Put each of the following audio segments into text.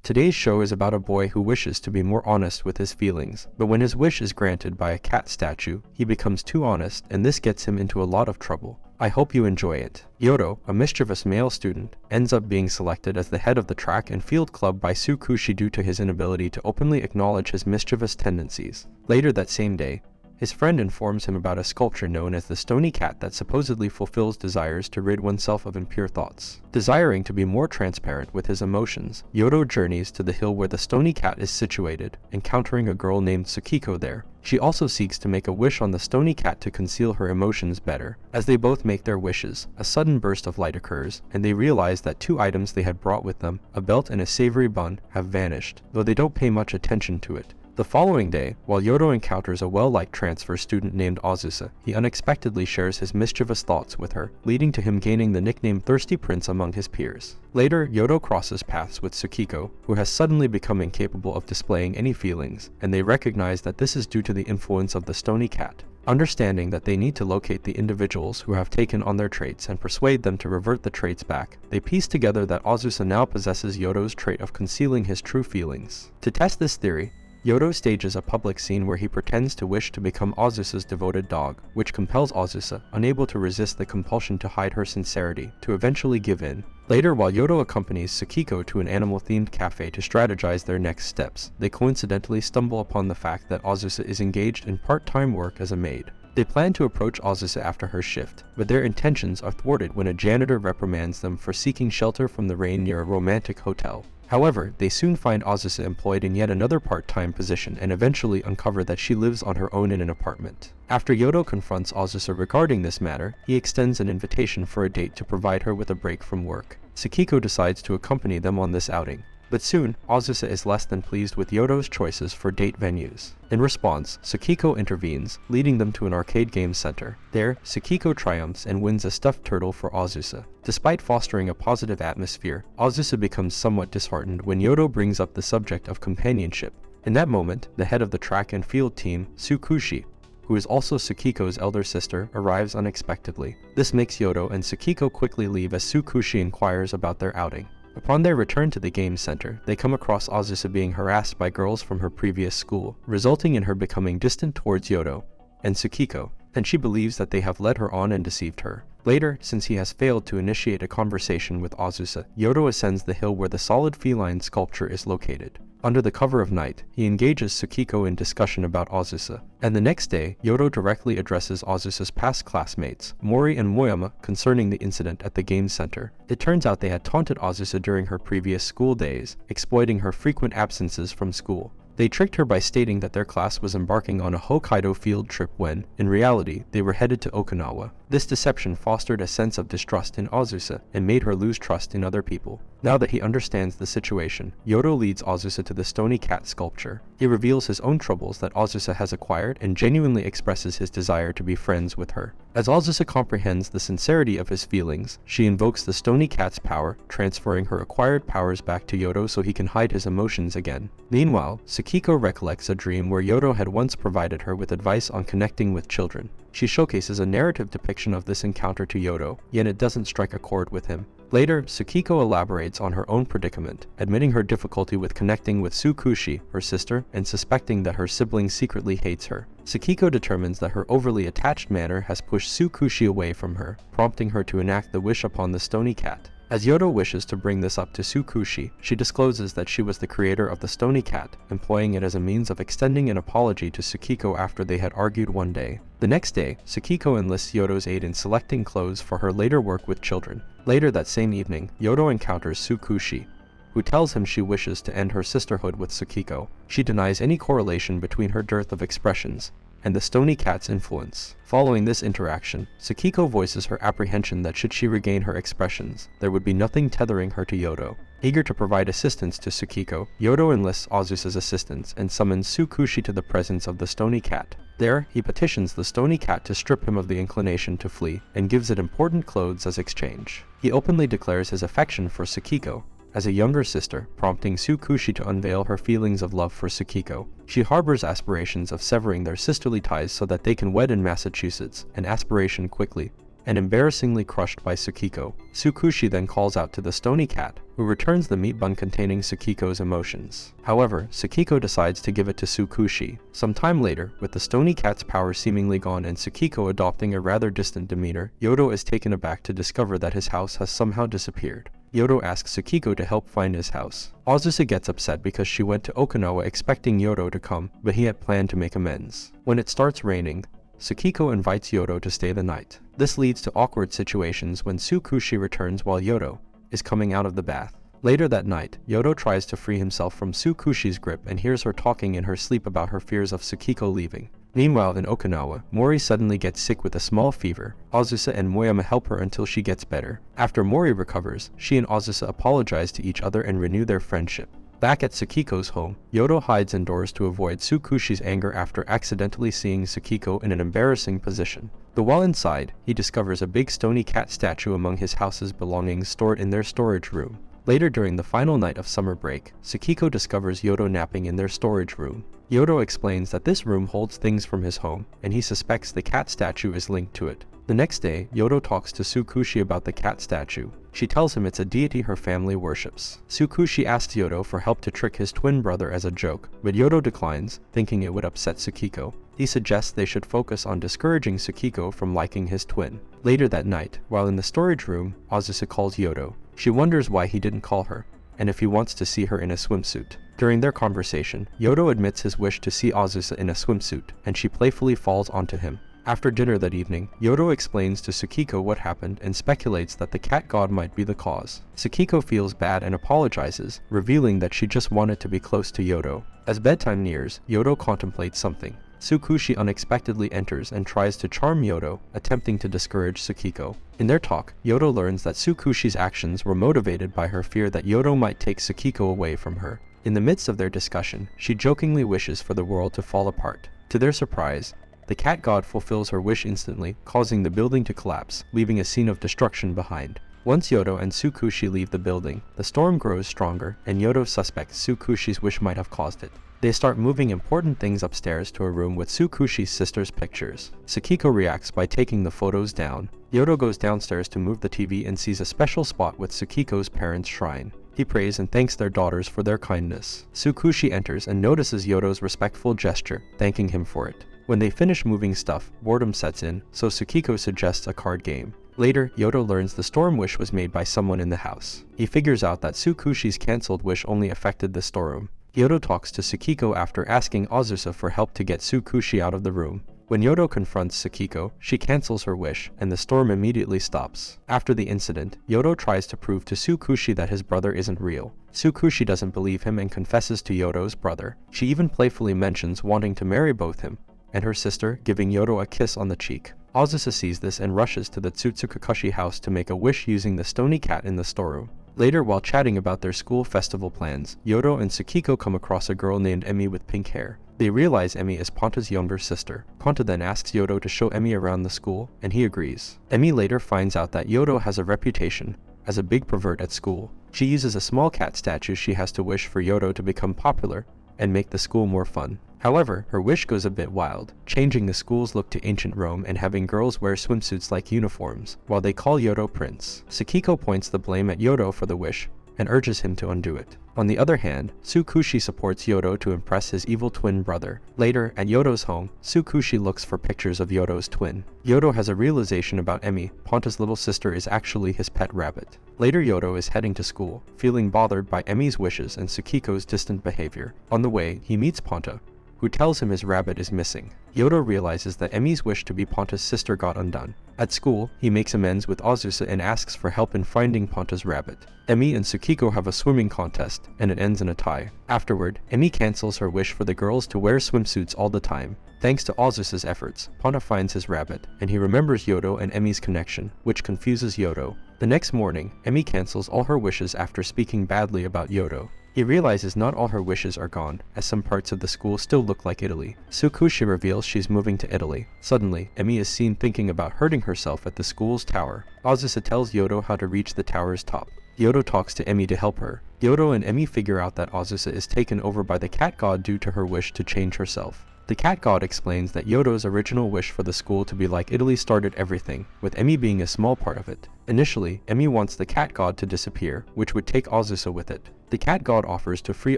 Today's show is about a boy who wishes to be more honest with his feelings, but when his wish is granted by a cat statue, he becomes too honest and this gets him into a lot of trouble. I hope you enjoy it. Yoto, a mischievous male student, ends up being selected as the head of the track and field club by Tsukushi due to his inability to openly acknowledge his mischievous tendencies. Later that same day, his friend informs him about a sculpture known as the stony cat that supposedly fulfills desires to rid oneself of impure thoughts. Desiring to be more transparent with his emotions, Yoto journeys to the hill where the stony cat is situated, encountering a girl named Tsukiko there. She also seeks to make a wish on the stony cat to conceal her emotions better. As they both make their wishes, a sudden burst of light occurs, and they realize that two items they had brought with them, a belt and a savory bun, have vanished, though they don't pay much attention to it. The following day, while Yoto encounters a well-liked transfer student named Azusa, he unexpectedly shares his mischievous thoughts with her, leading to him gaining the nickname Thirsty Prince among his peers. Later, Yoto crosses paths with Tsukiko, who has suddenly become incapable of displaying any feelings, and they recognize that this is due to the influence of the stony cat. Understanding that they need to locate the individuals who have taken on their traits and persuade them to revert the traits back, they piece together that Azusa now possesses Yoto's trait of concealing his true feelings. To test this theory, Yoto stages a public scene where he pretends to wish to become Azusa's devoted dog, which compels Azusa, unable to resist the compulsion to hide her sincerity, to eventually give in. Later, while Yoto accompanies Tsukiko to an animal-themed cafe to strategize their next steps, they coincidentally stumble upon the fact that Azusa is engaged in part-time work as a maid. They plan to approach Azusa after her shift, but their intentions are thwarted when a janitor reprimands them for seeking shelter from the rain near a romantic hotel. However, they soon find Azusa employed in yet another part-time position and eventually uncover that she lives on her own in an apartment. After Yoto confronts Azusa regarding this matter, he extends an invitation for a date to provide her with a break from work. Tsukiko decides to accompany them on this outing. But soon, Azusa is less than pleased with Yoto's choices for date venues. In response, Tsukiko intervenes, leading them to an arcade game center. There, Tsukiko triumphs and wins a stuffed turtle for Azusa. Despite fostering a positive atmosphere, Azusa becomes somewhat disheartened when Yoto brings up the subject of companionship. In that moment, the head of the track and field team, Tsukushi, who is also Tsukiko's elder sister, arrives unexpectedly. This makes Yoto and Tsukiko quickly leave as Tsukushi inquires about their outing. Upon their return to the game center, they come across Azusa being harassed by girls from her previous school, resulting in her becoming distant towards Yoto and Tsukiko, and she believes that they have led her on and deceived her. Later, since he has failed to initiate a conversation with Azusa, Yoto ascends the hill where the solid feline sculpture is located. Under the cover of night, he engages Tsukiko in discussion about Azusa, and the next day, Yoto directly addresses Azusa's past classmates, Mori and Moyama, concerning the incident at the game center. It turns out they had taunted Azusa during her previous school days, exploiting her frequent absences from school. They tricked her by stating that their class was embarking on a Hokkaido field trip when, in reality, they were headed to Okinawa. This deception fostered a sense of distrust in Azusa and made her lose trust in other people. Now that he understands the situation, Yoto leads Azusa to the stony cat sculpture. He reveals his own troubles that Azusa has acquired and genuinely expresses his desire to be friends with her. As Azusa comprehends the sincerity of his feelings, she invokes the stony cat's power, transferring her acquired powers back to Yoto so he can hide his emotions again. Meanwhile, Tsukiko recollects a dream where Yoto had once provided her with advice on connecting with children. She showcases a narrative depiction of this encounter to Yoto, yet it doesn't strike a chord with him. Later, Tsukiko elaborates on her own predicament, admitting her difficulty with connecting with Tsukushi, her sister, and suspecting that her sibling secretly hates her. Tsukiko determines that her overly attached manner has pushed Tsukushi away from her, prompting her to enact the wish upon the stony cat. As Yoto wishes to bring this up to Tsukushi, she discloses that she was the creator of the stony cat, employing it as a means of extending an apology to Tsukiko after they had argued one day. The next day, Tsukiko enlists Yoto's aid in selecting clothes for her later work with children. Later that same evening, Yoto encounters Tsukushi, who tells him she wishes to end her sisterhood with Tsukiko. She denies any correlation between her dearth of expressions and the stony cat's influence. Following this interaction, Tsukiko voices her apprehension that should she regain her expressions, there would be nothing tethering her to Yoto. Eager to provide assistance to Tsukiko, Yoto enlists Azusa's assistance and summons Tsukushi to the presence of the stony cat. There, he petitions the stony cat to strip him of the inclination to flee, and gives it important clothes as exchange. He openly declares his affection for Tsukiko as a younger sister, prompting Tsukushi to unveil her feelings of love for Tsukiko. She harbors aspirations of severing their sisterly ties so that they can wed in Massachusetts, an aspiration quickly and embarrassingly crushed by Tsukiko. Tsukushi then calls out to the stony cat, who returns the meat bun containing Tsukiko's emotions. However, Tsukiko decides to give it to Tsukushi. Some time later, with the stony cat's power seemingly gone and Tsukiko adopting a rather distant demeanor, Yoto is taken aback to discover that his house has somehow disappeared. Yoto asks Tsukiko to help find his house. Azusa gets upset because she went to Okinawa expecting Yoto to come, but he had planned to make amends. When it starts raining, Tsukiko invites Yoto to stay the night. This leads to awkward situations when Tsukushi returns while Yoto is coming out of the bath. Later that night, Yoto tries to free himself from Tsukushi's grip and hears her talking in her sleep about her fears of Tsukiko leaving. Meanwhile in Okinawa, Mori suddenly gets sick with a small fever. Azusa and Moyama help her until she gets better. After Mori recovers, she and Azusa apologize to each other and renew their friendship. Back at Tsukiko's home, Yoto hides indoors to avoid Tsukushi's anger after accidentally seeing Tsukiko in an embarrassing position. But while inside, he discovers a big stony cat statue among his house's belongings stored in their storage room. Later during the final night of summer break, Tsukiko discovers Yoto napping in their storage room. Yoto explains that this room holds things from his home, and he suspects the cat statue is linked to it. The next day, Yoto talks to Tsukushi about the cat statue. She tells him it's a deity her family worships. Tsukushi asks Yoto for help to trick his twin brother as a joke, but Yoto declines, thinking it would upset Tsukiko. He suggests they should focus on discouraging Tsukiko from liking his twin. Later that night, while in the storage room, Azusa calls Yoto. She wonders why he didn't call her, and if he wants to see her in a swimsuit. During their conversation, Yoto admits his wish to see Azusa in a swimsuit, and she playfully falls onto him. After dinner that evening, Yoto explains to Tsukiko what happened and speculates that the cat god might be the cause. Tsukiko feels bad and apologizes, revealing that she just wanted to be close to Yoto. As bedtime nears, Yoto contemplates something. Tsukushi unexpectedly enters and tries to charm Yoto, attempting to discourage Tsukiko. In their talk, Yoto learns that Tsukushi's actions were motivated by her fear that Yoto might take Tsukiko away from her. In the midst of their discussion, she jokingly wishes for the world to fall apart. To their surprise, the cat god fulfills her wish instantly, causing the building to collapse, leaving a scene of destruction behind. Once Yoto and Tsukushi leave the building, the storm grows stronger, and Yoto suspects Tsukushi's wish might have caused it. They start moving important things upstairs to a room with Tsukushi's sister's pictures. Tsukiko reacts by taking the photos down. Yoto goes downstairs to move the TV and sees a special spot with Tsukiko's parents' shrine. He prays and thanks their daughters for their kindness. Tsukushi enters and notices Yoto's respectful gesture, thanking him for it. When they finish moving stuff, boredom sets in, so Tsukiko suggests a card game. Later, Yoto learns the storm wish was made by someone in the house. He figures out that Tsukushi's cancelled wish only affected the storeroom. Yoto talks to Tsukiko after asking Azusa for help to get Tsukushi out of the room. When Yoto confronts Tsukiko, she cancels her wish, and the storm immediately stops. After the incident, Yoto tries to prove to Tsukushi that his brother isn't real. Tsukushi doesn't believe him and confesses to Yoto's brother. She even playfully mentions wanting to marry both him and her sister, giving Yoto a kiss on the cheek. Azusa sees this and rushes to the Tsutsukakashi house to make a wish using the stony cat in the storeroom. Later, while chatting about their school festival plans, Yoto and Tsukiko come across a girl named Emi with pink hair. They realize Emi is Ponta's younger sister. Ponta then asks Yoto to show Emi around the school, and he agrees. Emi later finds out that Yoto has a reputation as a big pervert at school. She uses a small cat statue she has to wish for Yoto to become popular and make the school more fun. However, her wish goes a bit wild, changing the school's look to ancient Rome and having girls wear swimsuits like uniforms, while they call Yoto Prince. Tsukiko points the blame at Yoto for the wish, and urges him to undo it. On the other hand, Tsukushi supports Yoto to impress his evil twin brother. Later, at Yoto's home, Tsukushi looks for pictures of Yoto's twin. Yoto has a realization about Emi. Ponta's little sister is actually his pet rabbit. Later, Yoto is heading to school, feeling bothered by Emi's wishes and Tsukiko's distant behavior. On the way, he meets Ponta, who tells him his rabbit is missing. Yoto realizes that Emi's wish to be Ponta's sister got undone. At school, he makes amends with Azusa and asks for help in finding Ponta's rabbit. Emi and Tsukiko have a swimming contest, and it ends in a tie. Afterward, Emi cancels her wish for the girls to wear swimsuits all the time. Thanks to Azusa's efforts, Ponta finds his rabbit, and he remembers Yoto and Emi's connection, which confuses Yoto. The next morning, Emi cancels all her wishes after speaking badly about Yoto. He realizes not all her wishes are gone, as some parts of the school still look like Italy. Tsukushi reveals she's moving to Italy. Suddenly, Emi is seen thinking about hurting herself at the school's tower. Azusa tells Yoto how to reach the tower's top. Yoto talks to Emi to help her. Yoto and Emi figure out that Azusa is taken over by the cat god due to her wish to change herself. The cat god explains that Yoto's original wish for the school to be like Italy started everything, with Emi being a small part of it. Initially, Emi wants the cat god to disappear, which would take Azusa with it. The cat god offers to free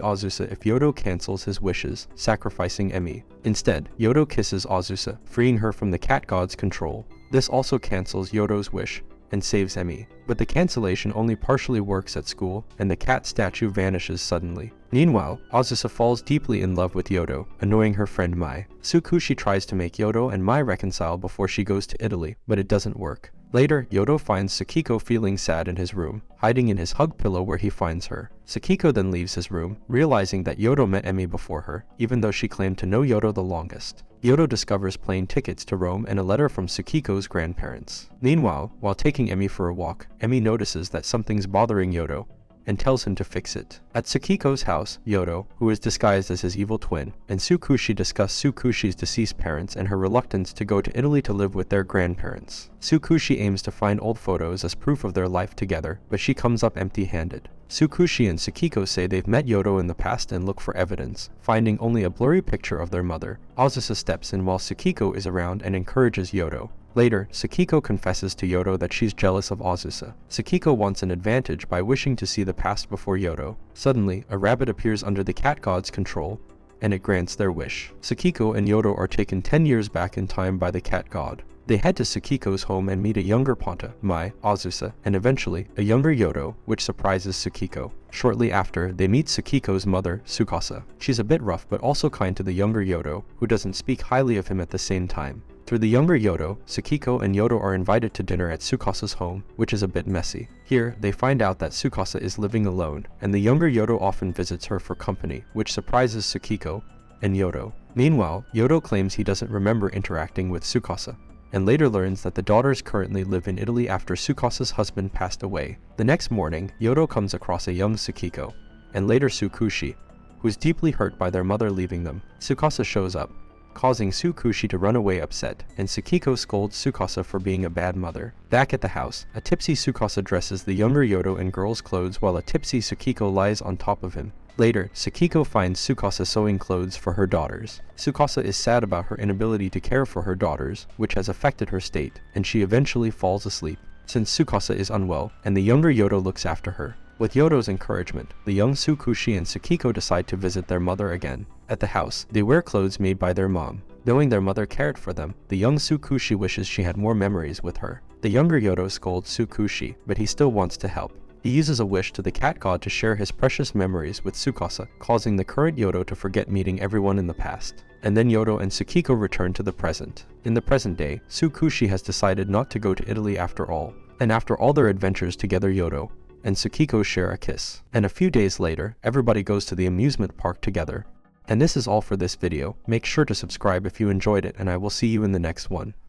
Azusa if Yoto cancels his wishes, sacrificing Emi. Instead, Yoto kisses Azusa, freeing her from the cat god's control. This also cancels Yoto's wish and saves Emi, but the cancellation only partially works at school, and the cat statue vanishes suddenly. Meanwhile, Azusa falls deeply in love with Yoto, annoying her friend Mai. Tsukushi tries to make Yoto and Mai reconcile before she goes to Italy, but it doesn't work. Later, Yoto finds Tsukiko feeling sad in his room, hiding in his hug pillow where he finds her. Tsukiko then leaves his room, realizing that Yoto met Emi before her, even though she claimed to know Yoto the longest. Yoto discovers plane tickets to Rome and a letter from Tsukiko's grandparents. Meanwhile, while taking Emi for a walk, Emi notices that something's bothering Yoto, and tells him to fix it. At Tsukiko's house, Yoto, who is disguised as his evil twin, and Tsukushi discuss Tsukushi's deceased parents and her reluctance to go to Italy to live with their grandparents. Tsukushi aims to find old photos as proof of their life together, but she comes up empty-handed. Tsukushi and Tsukiko say they've met Yoto in the past and look for evidence, finding only a blurry picture of their mother. Azusa steps in while Tsukiko is around and encourages Yoto. Later, Tsukiko confesses to Yoto that she's jealous of Azusa. Tsukiko wants an advantage by wishing to see the past before Yoto. Suddenly, a rabbit appears under the cat god's control, and it grants their wish. Tsukiko and Yoto are taken 10 years back in time by the cat god. They head to Tsukiko's home and meet a younger Ponta, Mai, Azusa, and eventually, a younger Yoto, which surprises Tsukiko. Shortly after, they meet Tsukiko's mother, Tsukasa. She's a bit rough but also kind to the younger Yoto, who doesn't speak highly of him at the same time. Through the younger Yoto, Tsukiko and Yoto are invited to dinner at Tsukasa's home, which is a bit messy. Here, they find out that Tsukasa is living alone, and the younger Yoto often visits her for company, which surprises Tsukiko and Yoto. Meanwhile, Yoto claims he doesn't remember interacting with Tsukasa, and later learns that the daughters currently live in Italy after Tsukasa's husband passed away. The next morning, Yoto comes across a young Tsukiko, and later Tsukushi, who's deeply hurt by their mother leaving them. Tsukasa shows up, causing Tsukushi to run away upset, and Tsukiko scolds Tsukasa for being a bad mother. Back at the house, a tipsy Tsukasa dresses the younger Yoto in girl's clothes while a tipsy Tsukiko lies on top of him. Later, Tsukiko finds Tsukasa sewing clothes for her daughters. Tsukasa is sad about her inability to care for her daughters, which has affected her state, and she eventually falls asleep, since Tsukasa is unwell, and the younger Yoto looks after her. With Yoto's encouragement, the young Tsukushi and Tsukiko decide to visit their mother again. At the house, they wear clothes made by their mom. Knowing their mother cared for them, the young Tsukushi wishes she had more memories with her. The younger Yoto scolds Tsukushi, but he still wants to help. He uses a wish to the cat god to share his precious memories with Tsukasa, causing the current Yoto to forget meeting everyone in the past. And then Yoto and Tsukiko return to the present. In the present day, Tsukushi has decided not to go to Italy after all. And after all their adventures together, Yoto and Tsukiko share a kiss. And a few days later, everybody goes to the amusement park together. And this is all for this video. Make sure to subscribe if you enjoyed it, and I will see you in the next one.